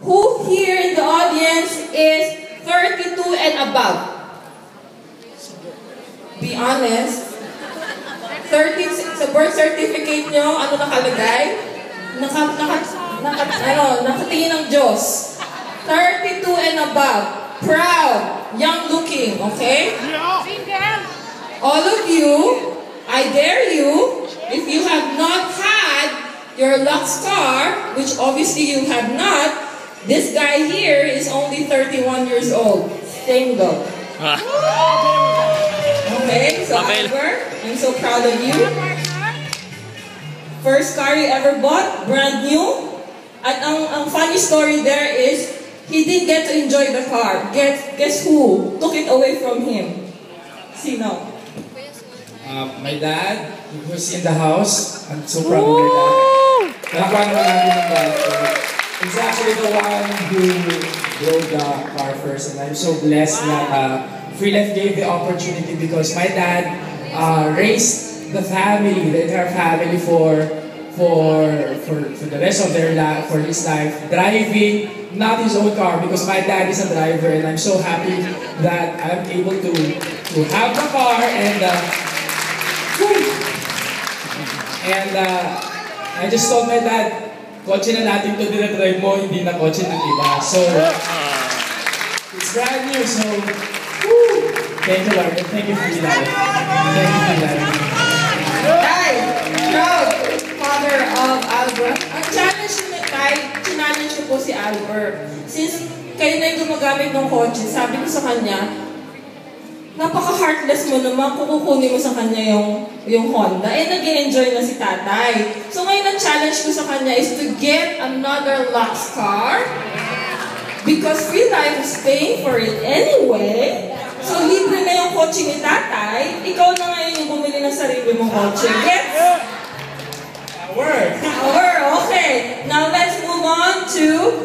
Who here in the audience is 32 and above? Be honest. 30 sa birth certificate nyo, ano nakalagay? Nakatingin ng Diyos. 32 and above. Proud. Young looking. Okay? All of you, I dare you, if you have not had your Lux car, which obviously you have not, this guy here is only 31 years old. Single. Okay, so Albert, I'm so proud of you. First car you ever bought, brand new. At ang funny story there is, he didn't get to enjoy the car. Guess who took it away from him? Sino? My dad, he was in the house. I'm so proud of my dad. Nakakuha namin ng dad. He's actually the one who drove the car first, and I'm so blessed that Free Life gave the opportunity because my dad raised the family, the entire family for the rest of their life, for his life, driving not his own car because my dad is a driver, and I'm so happy that I'm able to have the car and I just told my dad, kotse na natin ito dinadrive mo, hindi na kotse ng iba. So, it's brand new, so, thank you, Lord. Thank you for your life. Thank you for your life. Guys, proud father of Albert. Ang challenge niyo po si Albert. Since kayo na yung gumagamit ng kotse, sabi ko sa kanya, napaka-heartless mo naman kung kukunin mo sa kanya yung Honda. Eh, nag-enjoy na si tatay. So ngayon ang challenge ko sa kanya is to get another Lux car because Free Life is paying for it anyway. So libre na yung kotse ni tatay. Ikaw na ngayon yung bumili ng sarili mong kotse. Gets? Power! Power, okay. Now let's move on to